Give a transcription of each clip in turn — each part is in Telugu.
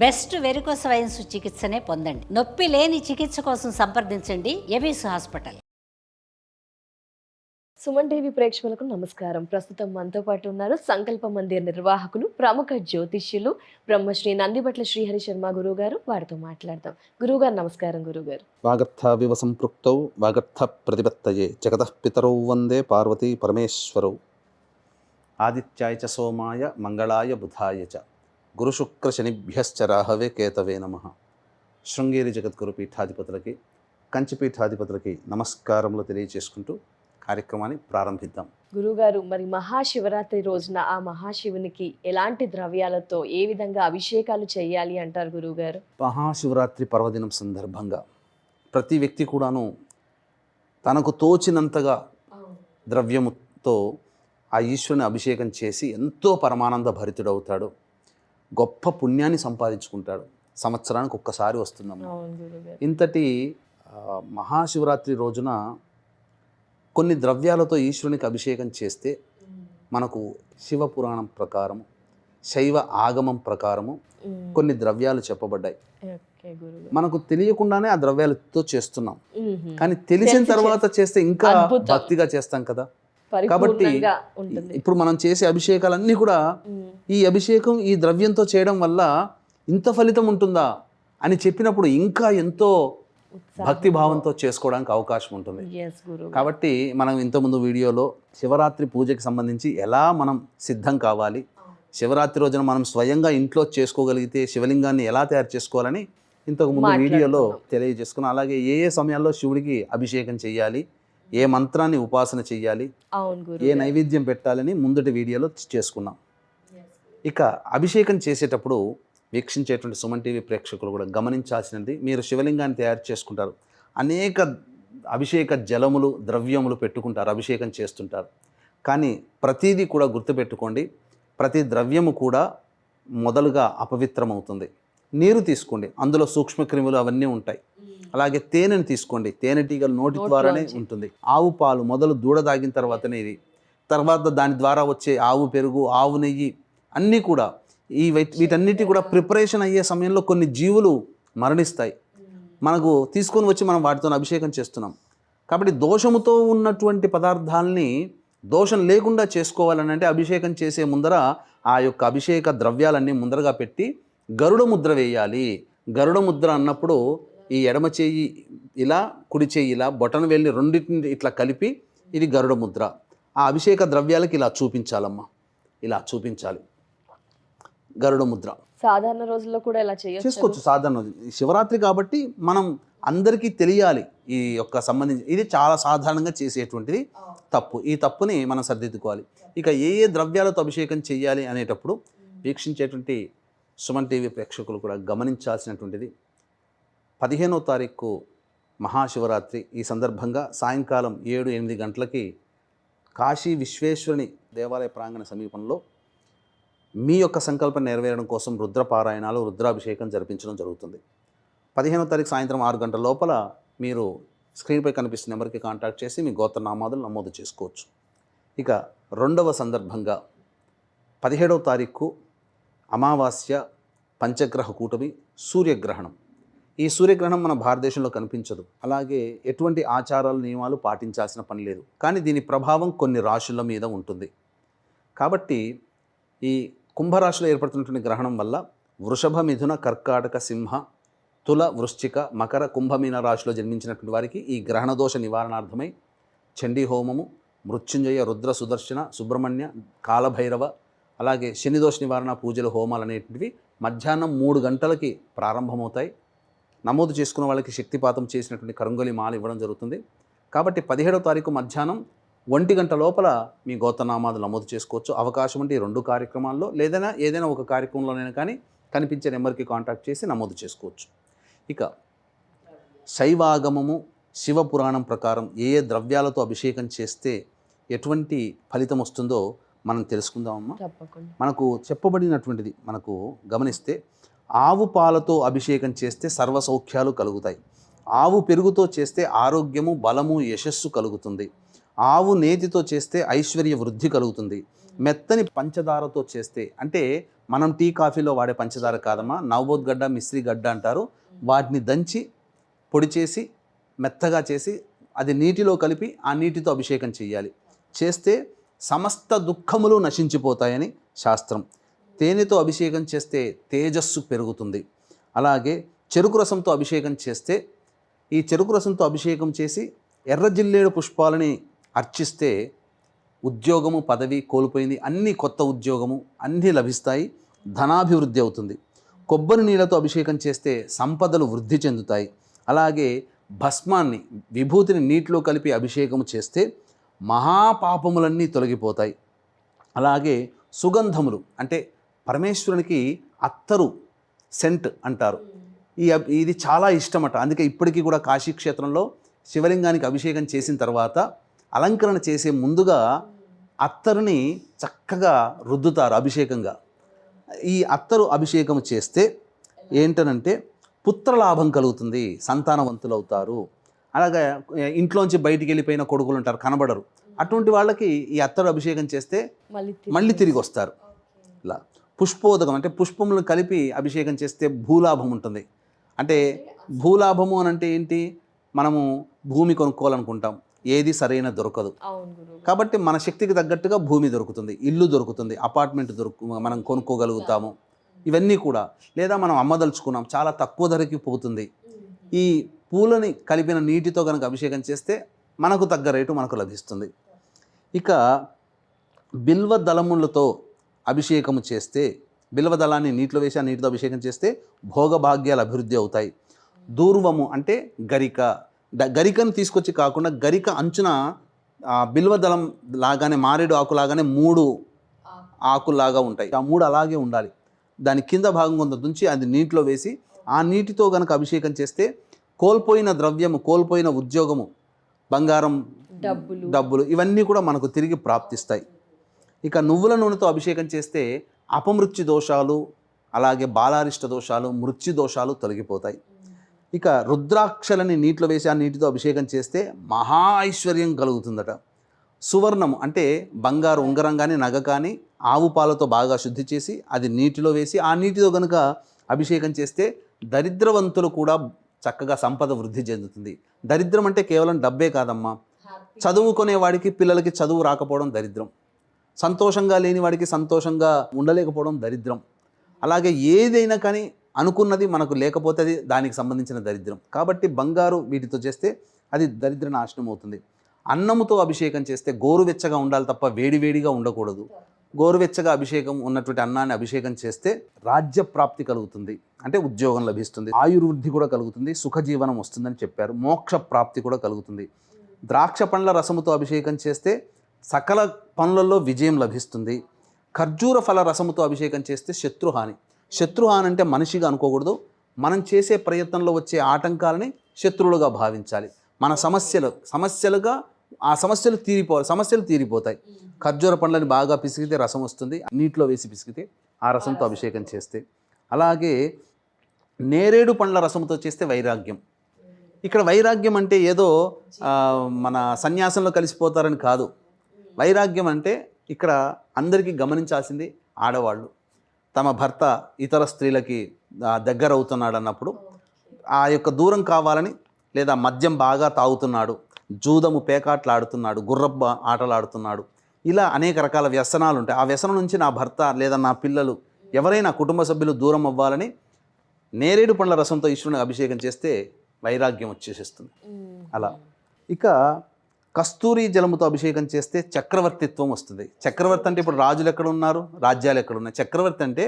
బెస్ట్ వెరికోస్ వైన్స్ చికిత్సనే పొందండి. నొప్పి లేని చికిత్స కోసం సంప్రదించండి ఎబిస్ హాస్పిటల్. సుమన్ టీవీ ప్రేక్షకులకు నమస్కారం. ప్రస్తుతం మనతో పాటు ఉన్నారు సంకల్ప మందిర్ నిర్వాహకులు, ప్రముఖ జ్యోతిష్యులు బ్రహ్మశ్రీ నందిబట్ల శ్రీహరి శర్మ గురువు గారు. వారితో మాట్లాడదాం. గురువుగారు నమస్కారం. గురువుగారు, వాగర్థావివ సంపృక్తౌ వాగర్థ ప్రతిపత్తయే జగతః పితరౌ వందే పార్వతీ పరమేశ్వరౌ. ఆదిత్యాయ చ సోమాయ మంగళాయ బుధాయ చ గురుశుక్ర శనిభ్యశ్చ రాహవే కేతవే నమః. శృంగేరి జగద్గురు పీఠాధిపతులకి, కంచి పీఠాధిపతులకి నమస్కారములు తెలియజేసుకుంటూ కార్యక్రమాన్ని ప్రారంభిద్దాం. గురువుగారు, మరి మహాశివరాత్రి రోజున ఆ మహాశివునికి ఎలాంటి ద్రవ్యాలతో ఏ విధంగా అభిషేకాలు చేయాలి అంటారు గురువుగారు? మహాశివరాత్రి పర్వదినం సందర్భంగా ప్రతి వ్యక్తి కూడాను తనకు తోచినంతగా ద్రవ్యముతో ఆ ఈశ్వరుని అభిషేకం చేసి ఎంతో పరమానంద భరితుడవుతాడు, గొప్ప పుణ్యాన్ని సంపాదించుకుంటాడు. సంవత్సరానికి ఒక్కసారి వస్తుందమ్మా. ఇంతటి మహాశివరాత్రి రోజున కొన్ని ద్రవ్యాలతో ఈశ్వరునికి అభిషేకం చేస్తే మనకు శివపురాణం ప్రకారము, శైవ ఆగమం ప్రకారము కొన్ని ద్రవ్యాలు చెప్పబడ్డాయి. మనకు తెలియకుండానే ఆ ద్రవ్యాలతో చేస్తున్నాం, కానీ తెలిసిన తర్వాత చేస్తే ఇంకా భక్తిగా చేస్తాం కదా. కాబట్టి ఇప్పుడు మనం చేసే అభిషేకాలన్నీ కూడా ఈ అభిషేకం ఈ ద్రవ్యంతో చేయడం వల్ల ఇంత ఫలితం ఉంటుందా అని చెప్పినప్పుడు ఇంకా ఎంతో భక్తి భావంతో చేసుకోవడానికి అవకాశం ఉంటుంది. కాబట్టి మనం ఇంతకుముందు వీడియోలో శివరాత్రి పూజకి సంబంధించి ఎలా మనం సిద్ధం కావాలి, శివరాత్రి రోజున మనం స్వయంగా ఇంట్లో చేసుకోగలిగితే శివలింగాన్ని ఎలా తయారు చేసుకోవాలని ఇంతకుముందు వీడియోలో తెలియజేసుకున్నాం. అలాగే ఏ ఏ సమయాల్లో శివుడికి అభిషేకం చేయాలి, ఏ మంత్రాన్ని ఉపాసన చెయ్యాలి, ఏ నైవేద్యం పెట్టాలని ముందటి వీడియోలో చేసుకున్నాం. ఇక అభిషేకం చేసేటప్పుడు వీక్షించేటువంటి సుమన్ టీవీ ప్రేక్షకులు కూడా గమనించాల్సినది, మీరు శివలింగాన్ని తయారు చేసుకుంటారు, అనేక అభిషేక జలములు ద్రవ్యములు పెట్టుకుంటారు, అభిషేకం చేస్తుంటారు. కానీ ప్రతిదీ కూడా గుర్తుపెట్టుకోండి, ప్రతి ద్రవ్యము కూడా మొదలుగా అపవిత్రమవుతుంది. నీరు తీసుకోండి, అందులో సూక్ష్మక్రిములు అవన్నీ ఉంటాయి. అలాగే తేనెను తీసుకోండి, తేనెటీగలు నోటి ద్వారానే ఉంటుంది. ఆవు పాలు మొదలు దూడ తాగిన తర్వాతనే ఇది, తర్వాత దాని ద్వారా వచ్చే ఆవు పెరుగు, ఆవు నెయ్యి అన్నీ కూడా వీటన్నిటి కూడా ప్రిపరేషన్ అయ్యే సమయంలో కొన్ని జీవులు మరణిస్తాయి. మనకు తీసుకొని వచ్చి మనం వాటితో అభిషేకం చేస్తున్నాం. కాబట్టి దోషముతో ఉన్నటువంటి పదార్థాలని దోషం లేకుండా చేసుకోవాలని అంటే అభిషేకం చేసే ముందర ఆ యొక్క అభిషేక ద్రవ్యాలన్నీ ముందరగా పెట్టి గరుడ ముద్ర వేయాలి. గరుడ ముద్ర అన్నప్పుడు ఈ ఎడమ చేయి ఇలా, కుడి చేయి ఇలా, బొటన వెళ్ళి రెండింటిని ఇట్లా కలిపి ఇది గరుడ ముద్ర. ఆ అభిషేక ద్రవ్యాలకి ఇలా చూపించాలమ్మా, ఇలా చూపించాలి గరుడ ముద్ర. సాధారణ రోజుల్లో కూడా ఇలా చేసుకోవచ్చు. సాధారణ శివరాత్రి కాబట్టి మనం అందరికీ తెలియాలి ఈ యొక్క సంబంధించి, ఇది చాలా సాధారణంగా చేసేటువంటిది తప్పు. ఈ తప్పుని మనం సరిదిద్దుకోవాలి. ఇక ఏ ఏ ద్రవ్యాలతో అభిషేకం చేయాలి అనేటప్పుడు వీక్షించేటువంటి సుమన్ టీవీ ప్రేక్షకులు కూడా గమనించాల్సినటువంటిది, 15వ తారీఖు మహాశివరాత్రి. ఈ సందర్భంగా సాయంకాలం 7-8 గంటలకి కాశీ విశ్వేశ్వరుని దేవాలయ ప్రాంగణ సమీపంలో మీ యొక్క సంకల్పం నెరవేరడం కోసం రుద్రపారాయణాలు, రుద్రాభిషేకం జరిపించడం జరుగుతుంది. 15వ తారీఖు సాయంత్రం 6 గంటల లోపల మీరు స్క్రీన్పై కనిపిస్తున్న నెంబర్కి కాంటాక్ట్ చేసి మీ గోత్రనామాదులు నమోదు చేసుకోవచ్చు. ఇక రెండవ సందర్భంగా 17వ తారీఖు అమావాస్య, పంచగ్రహ కూటమి, సూర్యగ్రహణం. ఈ సూర్యగ్రహణం మన భారతదేశంలో కనిపించదు, అలాగే ఎటువంటి ఆచారాలు నియమాలు పాటించాల్సిన పని లేదు. కానీ దీని ప్రభావం కొన్ని రాశుల మీద ఉంటుంది. కాబట్టి ఈ కుంభరాశిలో ఏర్పడుతున్నటువంటి గ్రహణం వల్ల వృషభ, మిథున, కర్కాటక, సింహ, తుల, వృశ్చిక, మకర, కుంభమీన రాశిలో జన్మించినటువంటి వారికి ఈ గ్రహణ దోష నివారణార్థమై చండీ హోమము, మృత్యుంజయ, రుద్ర, సుదర్శన, సుబ్రహ్మణ్య, కాలభైరవ, అలాగే శనిదోష నివారణ పూజలు, హోమాలు అనేటివి మధ్యాహ్నం 3 గంటలకి ప్రారంభమవుతాయి. నమోదు చేసుకున్న వాళ్ళకి శక్తిపాతం చేసినటువంటి కరంగొలి మాల ఇవ్వడం జరుగుతుంది. కాబట్టి 17వ తారీఖు మధ్యాహ్నం 1 గంట లోపల మీ గోత్రనామాలు నమోదు చేసుకోవచ్చు. అవకాశం ఉంటే ఈ 2 కార్యక్రమాల్లో ఏదైనా ఒక కార్యక్రమంలోనైనా కానీ కనిపించే నెంబర్కి కాంటాక్ట్ చేసి నమోదు చేసుకోవచ్చు. ఇక శైవాగమము, శివపురాణం ప్రకారం ఏ ఏ ద్రవ్యాలతో అభిషేకం చేస్తే ఎటువంటి ఫలితం వస్తుందో మనం తెలుసుకుందామమ్మా. మనకు చెప్పబడినటువంటిది మనకు గమనిస్తే, ఆవు పాలతో అభిషేకం చేస్తే సర్వ సౌఖ్యాలు కలుగుతాయి. ఆవు పెరుగుతో చేస్తే ఆరోగ్యము, బలము, యశస్సు కలుగుతుంది. ఆవు నేతితో చేస్తే ఐశ్వర్య వృద్ధి కలుగుతుంది. మెత్తని పంచదారతో చేస్తే అంటే మనం టీ కాఫీలో వాడే పంచదార కాదమ్మా, నవబోద్ గడ్డ, మిశ్రీ గడ్డ అంటారు. వాటిని దంచి పొడి చేసి మెత్తగా చేసి అది నీటిలో కలిపి ఆ నీటితో అభిషేకం చేయాలి. చేస్తే సమస్త దుఃఖములు నశించిపోతాయని శాస్త్రం. తేనెతో అభిషేకం చేస్తే తేజస్సు పెరుగుతుంది. అలాగే చెరుకు రసంతో అభిషేకం చేస్తే, ఈ చెరుకు రసంతో అభిషేకం చేసి ఎర్ర జిల్లేడు పుష్పాలని అర్చిస్తే ఉద్యోగము, పదవి కోల్పోయింది అన్నీ కొత్త ఉద్యోగము అన్నీ లభిస్తాయి, ధనాభివృద్ధి అవుతుంది. కొబ్బరి నీళ్ళతో అభిషేకం చేస్తే సంపదలు వృద్ధి చెందుతాయి. అలాగే భస్మాన్ని, విభూతిని నీటిలో కలిపి అభిషేకము చేస్తే మహాపాపములన్నీ తొలగిపోతాయి. అలాగే సుగంధములు అంటే పరమేశ్వరునికి అత్తరు, సెంట్ అంటారు, ఇది చాలా ఇష్టమట. అందుకే ఇప్పటికీ కూడా కాశీక్షేత్రంలో శివలింగానికి అభిషేకం చేసిన తర్వాత అలంకరణ చేసే ముందుగా అత్తరుని చక్కగా రుద్దుతారు అభిషేకంగా. ఈ అత్తరు అభిషేకం చేస్తే ఏంటనంటే పుత్రలాభం కలుగుతుంది, సంతానవంతులు అవుతారు. అలాగే ఇంట్లోంచి బయటికి వెళ్ళిపోయిన కొడుకులు ఉంటారు, కనబడరు, అటువంటి వాళ్ళకి ఈ అత్తరు అభిషేకం చేస్తే మళ్ళీ తిరిగి వస్తారు. ఇలా పుష్పోదకం అంటే పుష్పములను కలిపి అభిషేకం చేస్తే భూలాభం ఉంటుంది. అంటే భూలాభము అని అంటే ఏంటి, మనము భూమి కొనుక్కోవాలనుకుంటాం, ఏది సరైన దొరకదు. కాబట్టి మన శక్తికి తగ్గట్టుగా భూమి దొరుకుతుంది, ఇల్లు దొరుకుతుంది, అపార్ట్మెంట్ మనం కొనుక్కోగలుగుతాము. ఇవన్నీ కూడా, లేదా మనం అమ్మదలుచుకున్నాం, చాలా తక్కువ ధరకి పోతుంది. ఈ పూలని కలిపిన నీటితో కనుక అభిషేకం చేస్తే మనకు తగ్గ రేటు మనకు లభిస్తుంది. ఇక బిల్వ దళములతో అభిషేకము చేస్తే, బిల్వ దళాన్ని నీటిలో వేసి ఆ నీటితో అభిషేకం చేస్తే భోగభాగ్యాలు అభివృద్ధి అవుతాయి. దూర్వము అంటే గరిక, గరికను తీసుకొచ్చి కాకుండా గరిక అంచున బిల్వదళం లాగానే, మారేడు ఆకులాగానే 3 ఆకులాగా ఉంటాయి, ఆ 3 అలాగే ఉండాలి. దాని కింద భాగం కొంత దుంచి అది నీటిలో వేసి ఆ నీటితో కనుక అభిషేకం చేస్తే కోల్పోయిన ద్రవ్యము, కోల్పోయిన ఉద్యోగము, బంగారం, డబ్బులు ఇవన్నీ కూడా మనకు తిరిగి ప్రాప్తిస్తాయి. ఇక నువ్వుల నూనెతో అభిషేకం చేస్తే అపమృత్యు దోషాలు, అలాగే బాలారిష్ట దోషాలు, మృత్యు దోషాలు తొలగిపోతాయి. ఇక రుద్రాక్షలని నీటిలో వేసి ఆ నీటితో అభిషేకం చేస్తే మహా ఐశ్వర్యం కలుగుతుందట. సువర్ణము అంటే బంగారు ఉంగరం కానీ నగ కానీ ఆవు పాలతో బాగా శుద్ధి చేసి అది నీటిలో వేసి ఆ నీటితో కనుక అభిషేకం చేస్తే దరిద్రవంతులు కూడా చక్కగా సంపద వృద్ధి చెందుతుంది. దరిద్రం అంటే కేవలం డబ్బే కాదమ్మా, చదువుకునే వాడికి, పిల్లలకి చదువు రాకపోవడం దరిద్రం, సంతోషంగా లేని వాడికి సంతోషంగా ఉండలేకపోవడం దరిద్రం. అలాగే ఏదైనా కానీ అనుకున్నది మనకు లేకపోతే అది దానికి సంబంధించిన దరిద్రం. కాబట్టి బంగారు వీటితో చేస్తే అది దరిద్ర నాశనం అవుతుంది. అన్నముతో అభిషేకం చేస్తే గోరువెచ్చగా ఉండాలి తప్ప వేడివేడిగా ఉండకూడదు. గోరువెచ్చగా అభిషేకం ఉన్నటువంటి అన్నాన్ని అభిషేకం చేస్తే రాజ్య ప్రాప్తి కలుగుతుంది, అంటే ఉద్యోగం లభిస్తుంది, ఆయుర్వృద్ధి కూడా కలుగుతుంది, సుఖజీవనం వస్తుందని చెప్పారు, మోక్ష ప్రాప్తి కూడా కలుగుతుంది. ద్రాక్ష పండ్ల రసముతో అభిషేకం చేస్తే సకల పనులలో విజయం లభిస్తుంది. ఖర్జూర ఫల రసముతో అభిషేకం చేస్తే శత్రుహాని. శత్రుహాని అంటే మనిషిగా అనుకోకూడదు, మనం చేసే ప్రయత్నంలో వచ్చే ఆటంకాలని శత్రువులుగా భావించాలి. మన సమస్యలుగా ఆ సమస్యలు తీరిపోతాయి. ఖర్జూర పండ్లని బాగా పిసికితే రసం వస్తుంది, నీటిలో వేసి పిసికితే ఆ రసంతో అభిషేకం చేస్తే. అలాగే నేరేడు పండ్ల రసంతో చేస్తే వైరాగ్యం. ఇక్కడ వైరాగ్యం అంటే ఏదో మన సన్యాసంలో కలిసిపోతారని కాదు. వైరాగ్యం అంటే ఇక్కడ అందరికీ గమనించాల్సింది, ఆడవాళ్ళు తమ భర్త ఇతర స్త్రీలకి దగ్గర అవుతున్నాడు అన్నప్పుడు ఆ యొక్క దూరం కావాలని, లేదా మద్యం బాగా తాగుతున్నాడు, జూదము పేకాట్లాడుతున్నాడు, గుర్రబ్బ ఆటలాడుతున్నాడు, ఇలా అనేక రకాల వ్యసనాలు ఉంటాయి. ఆ వ్యసనం నుంచి నా భర్త లేదా నా పిల్లలు ఎవరైనా కుటుంబ సభ్యులు దూరం అవ్వాలని నేరేడు పండ్ల రసంతో ఈశ్వరుని అభిషేకం చేస్తే వైరాగ్యం వచ్చేసేస్తుంది. అలా ఇక కస్తూరి జలముతో అభిషేకం చేస్తే చక్రవర్తిత్వం వస్తుంది. చక్రవర్తి అంటే ఇప్పుడు రాజులు ఎక్కడ ఉన్నారు, రాజ్యాలు ఎక్కడ ఉన్నాయి. చక్రవర్తి అంటే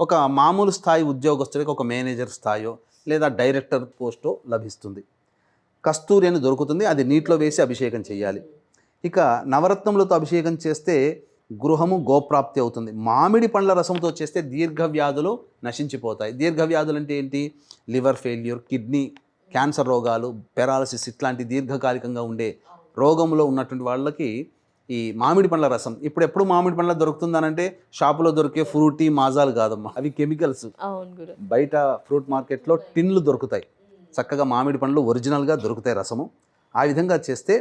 ఒక మామూలు స్థాయి ఉద్యోగస్తుడికి ఒక మేనేజర్ స్థాయో లేదా డైరెక్టర్ పోస్టో లభిస్తుంది. కస్తూరి అని దొరుకుతుంది, అది నీటిలో వేసి అభిషేకం చేయాలి. ఇక నవరత్నములతో అభిషేకం చేస్తే గృహము గోప్రాప్తి అవుతుంది. మామిడి పండ్ల రసంతో చేస్తే దీర్ఘవ్యాధులు నశించిపోతాయి. దీర్ఘవ్యాధులు అంటే ఏంటి, లివర్ ఫెయిల్యూర్, కిడ్నీ క్యాన్సర్ రోగాలు, పెరాలసిస్ ఇట్లాంటి దీర్ఘకాలికంగా ఉండే రోగంలో ఉన్నటువంటి వాళ్ళకి ఈ మామిడి పండ్ల రసం. ఇప్పుడు ఎప్పుడు మామిడి పండ్ల దొరుకుతుందనంటే షాపులో దొరికే ఫ్రూటీ మాజాలు కాదమ్మా, అవి కెమికల్స్. బయట ఫ్రూట్ మార్కెట్లో టిన్లు దొరుకుతాయి, చక్కగా మామిడి పండ్లు ఒరిజినల్గా దొరుకుతాయి రసము. ఆ విధంగా చేస్తే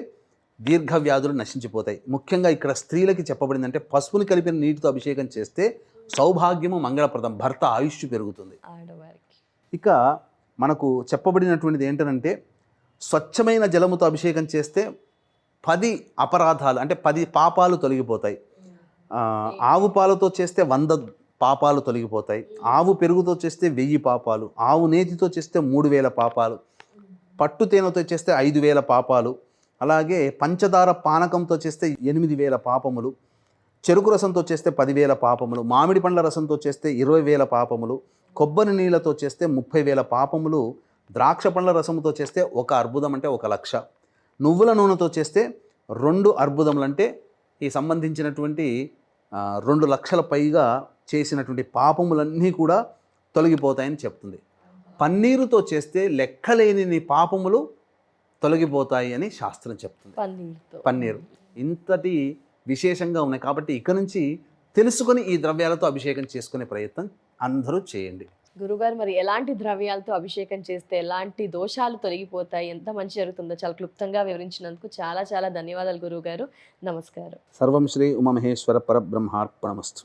దీర్ఘవ్యాధులు నశించిపోతాయి. ముఖ్యంగా ఇక్కడ స్త్రీలకి చెప్పబడిందంటే పసుపుని కలిపిన నీటితో అభిషేకం చేస్తే సౌభాగ్యము మంగళప్రదం, భర్త ఆయుష్ పెరుగుతుంది. ఆడవారికి ఇక మనకు చెప్పబడినటువంటిది ఏంటంటే స్వచ్ఛమైన జలముతో అభిషేకం చేస్తే 10 అపరాధాలు అంటే 10 పాపాలు తొలగిపోతాయి. ఆవు పాలతో చేస్తే 100 పాపాలు తొలగిపోతాయి. ఆవు పెరుగుతో చేస్తే 1000 పాపాలు, ఆవు నేతితో చేస్తే 3000 పాపాలు, పట్టు తేనెతో చేస్తే 5000 పాపాలు, అలాగే పంచదార పానకంతో చేస్తే 8000 పాపములు, చెరుకు రసంతో చేస్తే 10,000 పాపములు, మామిడి పండ్ల రసంతో చేస్తే 20,000 పాపములు, కొబ్బరి నీళ్ళతో చేస్తే 30,000 పాపములు, ద్రాక్ష పండ్ల రసముతో చేస్తే 1 అర్బుదం అంటే 1,00,000, నువ్వుల నూనెతో చేస్తే 2 అర్బుదములు అంటే ఈ సంబంధించినటువంటి 2 లక్షల పైగా చేసినటువంటి పాపములన్నీ కూడా తొలగిపోతాయని చెప్తుంది. పన్నీరుతో చేస్తే లెక్కలేని పాపములు తొలగిపోతాయి అని శాస్త్రం చెప్తుంది. పన్నీరు ఇంతటి విశేషంగా ఉన్నాయి కాబట్టి ఇక నుంచి తెలుసుకొని ఈ ద్రవ్యాలతో అభిషేకం చేసుకునే ప్రయత్నం అందరూ చేయండి. గురుగారు, మరి ఎలాంటి ద్రవ్యాలతో అభిషేకం చేస్తే ఎలాంటి దోషాలు తొలగిపోతాయి, ఎంత మంచి జరుగుతుందో చాలా క్లుప్తంగా వివరించినందుకు చాలా చాలా ధన్యవాదాలు గురువుగారు. నమస్కారం. సర్వం శ్రీ ఉమామహేశ్వర పరబ్రహ్మార్పణమస్తు.